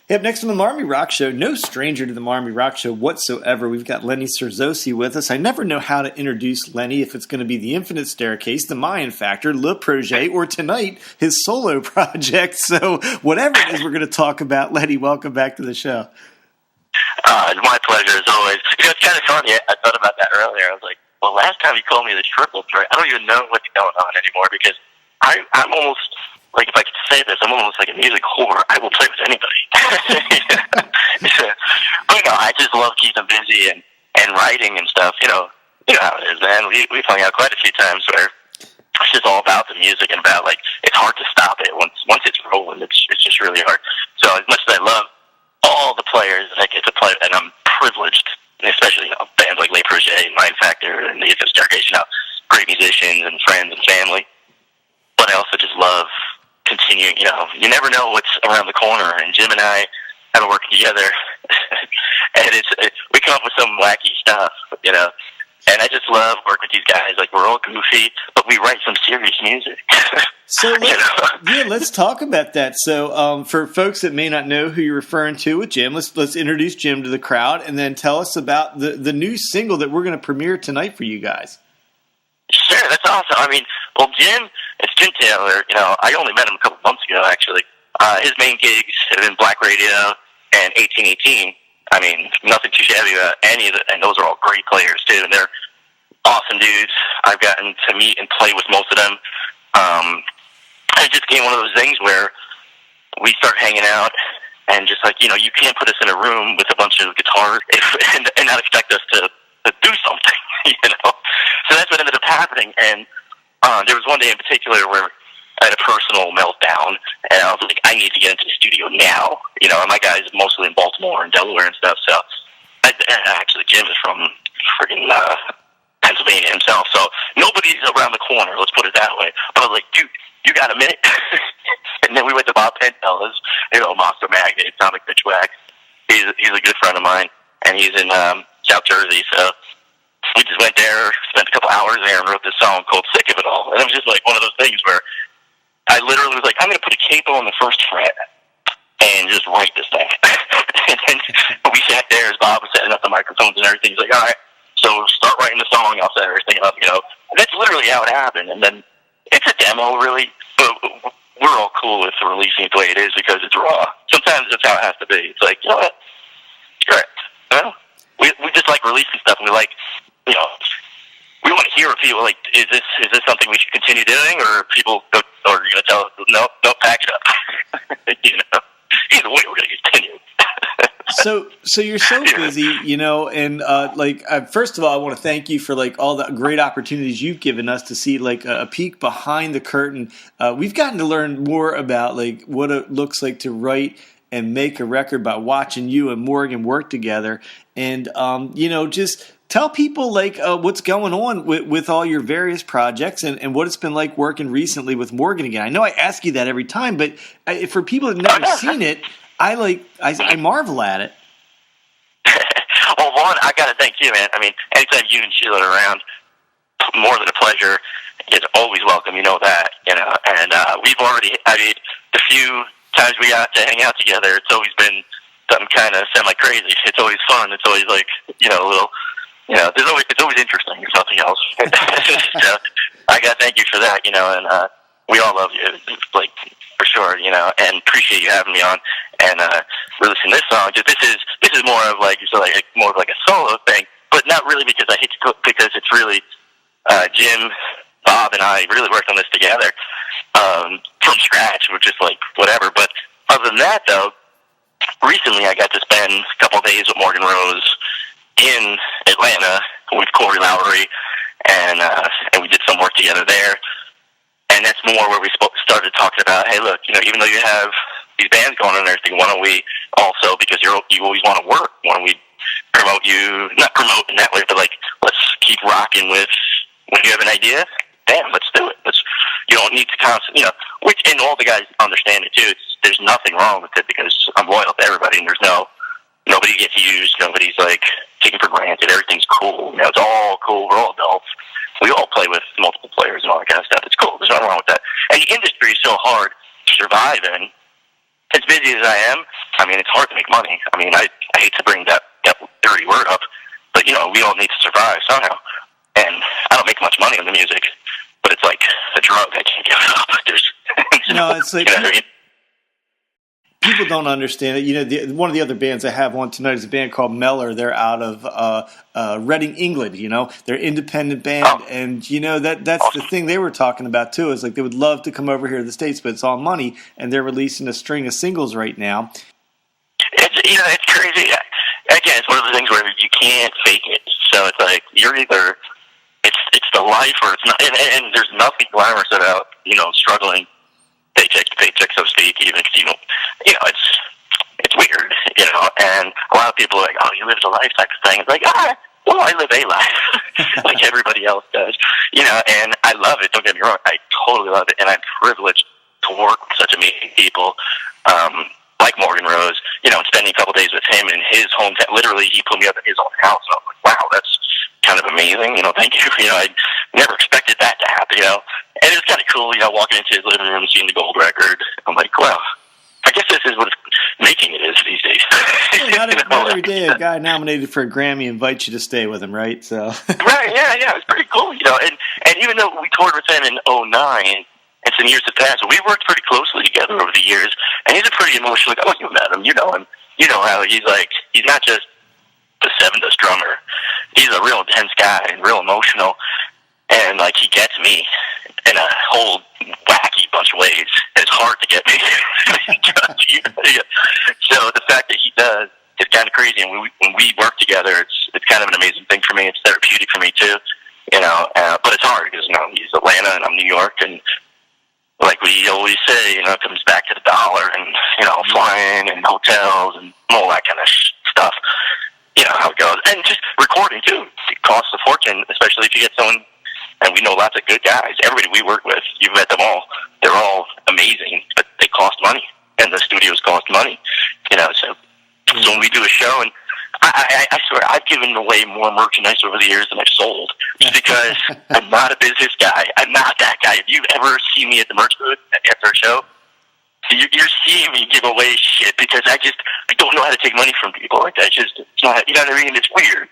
Hey, up next on the Marmy Rock Show, no stranger to the Marmy Rock Show whatsoever, we've got Lenny Cerzosie with us. I never know how to introduce Lenny, if it's going to be The Infinite Staircase, The Mayan Factor, Le Projet, or tonight, his solo project. So whatever it is we're going to talk about, Lenny, welcome back to the show. It's my pleasure, as always. It's kind of funny. I thought about that earlier. I was like, well, last time you called me the triple threat, I don't even know what's going on anymore, because I'm almost, like, if I could say this, I'm almost like a music whore. I will play with anybody. But no, I just love keeping busy and writing and stuff. You know how it is, man. We've hung out quite a few times where it's just all about the music and about, like, it's hard to stop it. Once it's rolling, it's just really hard. So as much as I love all the players that I get to play, and I'm privileged, especially bands like Le Projet and Mind Factor and the Infinite Staircase, great musicians and friends and family. But I also just love continuing, you never know what's around the corner, and Jim and I have been working together, and we come up with some wacky stuff, and I just love working with these guys. Like, we're all goofy, but we write some serious music. So let's talk about that. So for folks that may not know who you're referring to with Jim, let's introduce Jim to the crowd, and then tell us about the new single that we're going to premiere tonight for you guys. Sure, that's awesome. I mean, well, it's Jim Taylor. I only met him a couple months ago, actually. His main gigs have been Black Radio and 1818. I mean, nothing too shabby about any of it, and those are all great players, too, and they're awesome dudes. I've gotten to meet and play with most of them. It just became one of those things where we start hanging out, and just like, you can't put us in a room with a bunch of guitars and not expect us to do something, So that's what ended up happening, and there was one day in particular where I had a personal meltdown, and I was like, I need to get into the studio now. And my guys are mostly in Baltimore and Delaware and stuff, so actually Jim is from friggin' Pennsylvania himself, so nobody's around the corner, let's put it that way. But I was like, dude, you got a minute? And then we went to Bob Pentella's, Monster Magnet, Atomic Pitchwack. He's a good friend of mine, and he's in South Jersey, so we just went there, spent a couple hours there, and wrote this song called Sick of It All. And it was just like one of those things where I literally was like, I'm going to put a capo on the first fret and just write this thing. And then we sat there as Bob was setting up the microphones and everything. He's like, all right, so start writing the song. I'll set everything up, And that's literally how it happened. And then it's a demo, really, but we're all cool with releasing it the way it is because it's raw. Sometimes that's how it has to be. It's like, you know what? Correct. We just like releasing stuff, and we like, we want to hear if people like, is this something we should continue doing, or people go, or you're going to tell us, no, pack it up. Either way, we're going to continue. So you're so busy, and first of all, I want to thank you for all the great opportunities you've given us to see a peek behind the curtain. We've gotten to learn more about what it looks like to write and make a record by watching you and Morgan work together, and just tell people what's going on with all your various projects and what it's been like working recently with Morgan again. I know I ask you that every time, but for people that have never seen it, I marvel at it. Well, one, I got to thank you, man. I mean, anytime you and Sheila are around, more than a pleasure. It's always welcome, that, And we've already, the few times we got to hang out together, it's always been something kind of semi-crazy. It's always fun. It's always a little, it's always interesting if nothing else. So I got to thank you for that, and we all love you, for sure, and appreciate you having me on and releasing this song. This is more of more of a solo thing, but not really because I hate to cook, because it's really Jim, Bob, and I really worked on this together from scratch, which is whatever. But other than that, though, recently I got to spend a couple of days with Morgan Rose in Atlanta with Corey Lowry, and we did some work together there. And that's more where we started talking about, hey, look, even though you have these bands going on and everything, why don't we also, because you always want to work, why don't we promote you, not promote in that way, but let's keep rocking with, when you have an idea, damn, let's do it. You don't need to constantly, which, and all the guys understand it too. There's nothing wrong with it because I'm loyal to everybody, and there's nobody gets used, nobody's taken for granted, everything's cool. It's all cool, we're all adults. We all play with multiple players and all that kind of stuff. It's cool. There's nothing wrong with that. And the industry is so hard to survive in. As busy as I am, I mean, it's hard to make money. I mean, I hate to bring that dirty word up, but, you know, we all need to survive somehow. And I don't make much money on the music, but it's like a drug. I can't give it up. There's, no, it's like, you know what I mean? People don't understand it. You know, one of the other bands I have on tonight is a band called MARR. They're out of Reading, England. You know, they're an independent band, and you know that's awesome. The thing they were talking about too. Is like they would love to come over here to the States, but it's all money, and they're releasing a string of singles right now. It's crazy. Again, it's one of the things where you can't fake it. So it's like you're either it's the life or it's not, and there's nothing glamorous about, you know, struggling paycheck to paycheck, so to speak, even if you don't, you know, it's weird, you know, and a lot of people are like, oh, you live a life type of thing. It's like, well, I live a life like everybody else does, you know, and I love it, don't get me wrong, I totally love it, and I'm privileged to work with such amazing people, like Morgan Rose, you know, and spending a couple days with him in his hometown. Literally, he put me up in his own house, and I was like, wow, that's kind of amazing, you know, thank you, you know, I never expected that to happen, you know. And it's kind of cool, you know, walking into his living room and seeing the gold record. I'm like, well, I guess this is what making it is these days. Yeah, not every day a guy nominated for a Grammy invites you to stay with him, right? So right, yeah, it's pretty cool, you know. And even though we toured with him in '09, and some years have passed, we worked pretty closely together over the years. And he's a pretty emotional guy. Oh, you met him, you know him. You know how he's like, he's not just the Seven Dust drummer. He's a real intense guy and real emotional. And, like, he gets me in a whole wacky bunch of ways. It's hard to get me. So the fact that he does is kind of crazy. And when we work together, it's kind of an amazing thing for me. It's therapeutic for me, too. You know, but it's hard because, you know, he's Atlanta and I'm New York. And like we always say, you know, it comes back to the dollar and, you know, flying and hotels and all that kind of stuff. You know how it goes. And just recording, too. It costs a fortune, especially if you get someone. And we know lots of good guys. Everybody we work with, you've met them all. They're all amazing, but they cost money, and the studios cost money. You know, so when we do a show, and I swear I've given away more merchandise over the years than I've sold, just because I'm not a business guy. I'm not that guy. If you ever see me at the merch booth after a show, you're seeing me give away shit because I don't know how to take money from people. Like that. It's not, you know what I mean? It's weird.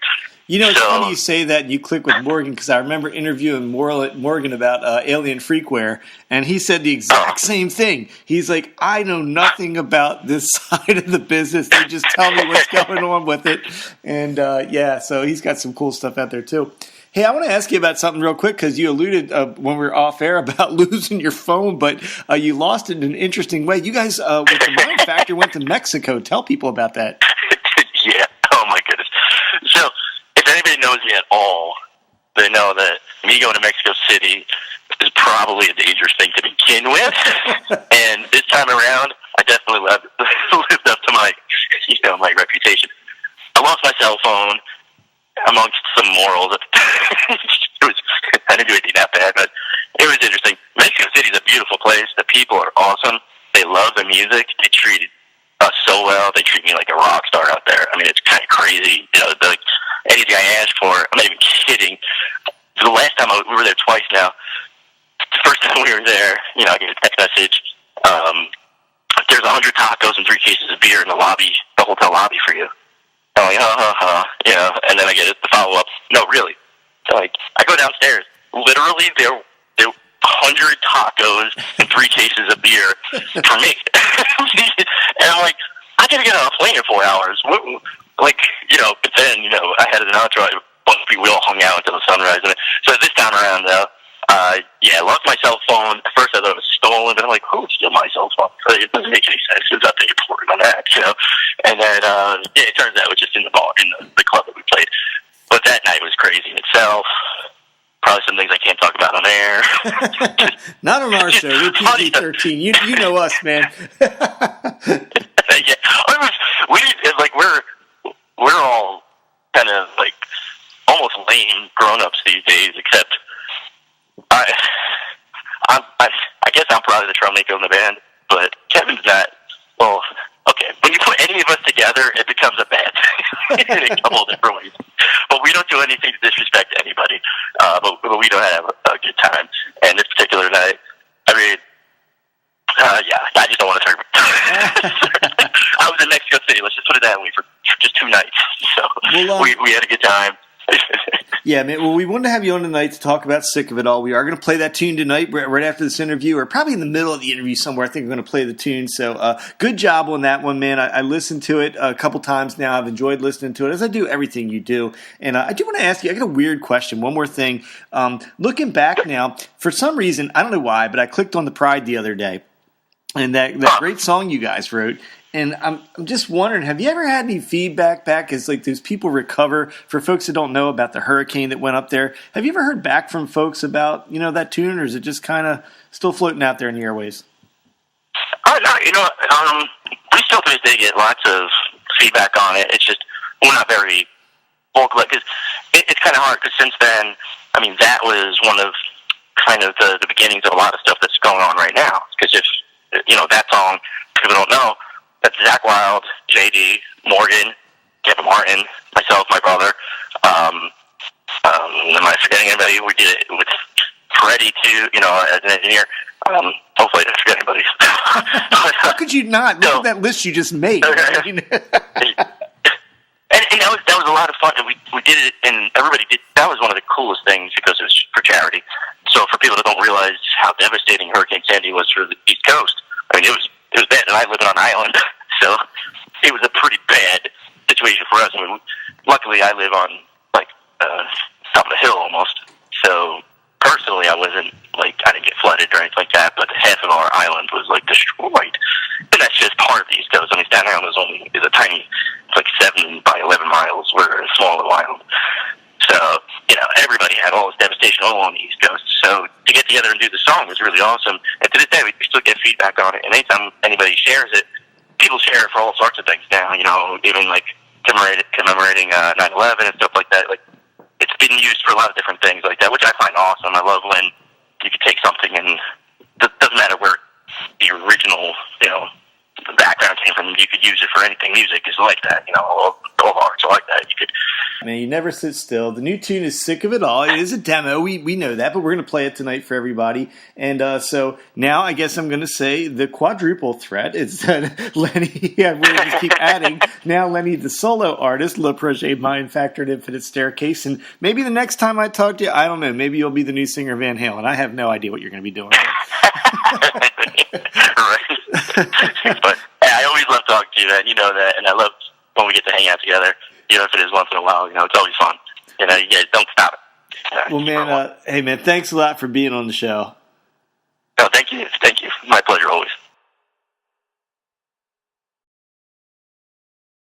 You know, it's funny you say that. You click with Morgan because I remember interviewing Morgan about Alien Freakware, and he said the exact same thing. He's like, I know nothing about this side of the business. They just tell me what's going on with it. And, yeah, so he's got some cool stuff out there, too. Hey, I want to ask you about something real quick because you alluded when we were off air about losing your phone, but you lost it in an interesting way. You guys, with the Mind Factor, went to Mexico. Tell people about that. Yeah. Oh, my goodness. So, if anybody knows me at all, they know that me going to Mexico City is probably a dangerous thing to begin with. And this time around, I definitely lived up to my, you know, my reputation. I lost my cell phone amongst some morals. I didn't do anything that bad, but it was interesting. Mexico City is a beautiful place. The people are awesome. They love the music. They treated us so well. They treat me like a rock star out there. I mean, it's kind of crazy. You know, anything I asked for, I'm not even kidding. The last time we were there twice now. The first time we were there, you know, I get a text message. There's 100 tacos and 3 cases of beer in the lobby, the hotel lobby for you. I'm like, you know, and then I get the follow up. No, really. So like, I go downstairs. Literally, there were 100 tacos and 3 cases of beer for me. And I'm like, I gotta get on a plane in 4 hours. Like, you know, but then, you know, I had an entourage. We all hung out until the sunrise. So this time around, though, yeah, I lost my cell phone. At first I thought it was stolen, but I'm like, who would steal my cell phone? It doesn't make any sense. It's not the important on that, you know. And then, yeah, it turns out it was just in the bar, in the club that we played. But that night was crazy in itself. Probably some things I can't talk about on air. Not on our show. We're PG-13. You know us, man. Yeah, we're all kind of like almost lame grown-ups these days, except I guess I'm probably the troublemaker in the band, but Kevin's not. Well, okay, when you put any of us together, it becomes a bad thing in a couple of different ways. But we don't do anything to disrespect anybody, but we don't have a good time. And this particular night, I mean, yeah, I just don't want to talk about it. I was in Mexico City. Let's just put it that way for just 2 nights. So well, we had a good time. Yeah, man. Well, we wanted to have you on tonight to talk about Sick of It All. We are going to play that tune tonight, right after this interview, or probably in the middle of the interview somewhere. I think we're going to play the tune. So good job on that one, man. I listened to it a couple times now. I've enjoyed listening to it, as I do everything you do. And I do want to ask you, I got a weird question. One more thing. Looking back now, for some reason, I don't know why, but I clicked on the Pride the other day. And that great song you guys wrote. And I'm just wondering, have you ever had any feedback back as like those people recover? For folks that don't know about the hurricane that went up there, have you ever heard back from folks about that tune, or is it just kind of still floating out there in the airways? Oh no, we still to this day get lots of feedback on it. It's just we're not very vocal because it's kind of hard. Because since then, I mean, that was one of kind of the beginnings of a lot of stuff that's going on right now. Because if that song, people don't know. That's Zach Wilde, JD, Morgan, Kevin Martin, myself, my brother. Am I forgetting anybody? We did it with Freddie too, as an engineer. Hopefully I didn't forget anybody. How could you not? Look at that list you just made. Right? and that was a lot of fun. And we did it, and everybody did. That was one of the coolest things because it was for charity. So for people that don't realize how devastating Hurricane Sandy was for the East Coast, I mean, it was bad, and I live on an island, so it was a pretty bad situation for us. I mean, luckily I live on top of the hill almost, so personally I didn't get flooded or anything like that, but half of our island was destroyed, and that's just part of the East Coast. I mean, Staten Island is a tiny, it's like 7 by 11 miles. We're a small little island, so everybody had all this devastation all on the East Coast. So to get together and do the song was really awesome. And to this day, we still get feedback on it. And anytime anybody shares it, people share it for all sorts of things now. Even commemorating 9/11 and stuff like that. Like it's been used for a lot of different things like that, which I find awesome. I love when you can take something and it doesn't matter where the original, the background came from. You could use it for anything. Music is like that. All arts are like that. You could. Man, you never sit still. The new tune is Sick of It All. It is a demo. We know that, but we're going to play it tonight for everybody. And so now I guess I'm going to say the quadruple threat is that Lenny, we'll just keep adding. Now Lenny, the solo artist, Le Projet Mind Factored Infinite Staircase. And maybe the next time I talk to you, I don't know, maybe you'll be the new singer of Van Halen. I have no idea what you're going to be doing. Right. But I always love talking to you, man. You know that. And I love when we get to hang out together. If it is once in a while, it's always fun. You guys don't stop it. Well, man, hey, man, thanks a lot for being on the show. No, thank you. Thank you. My pleasure always.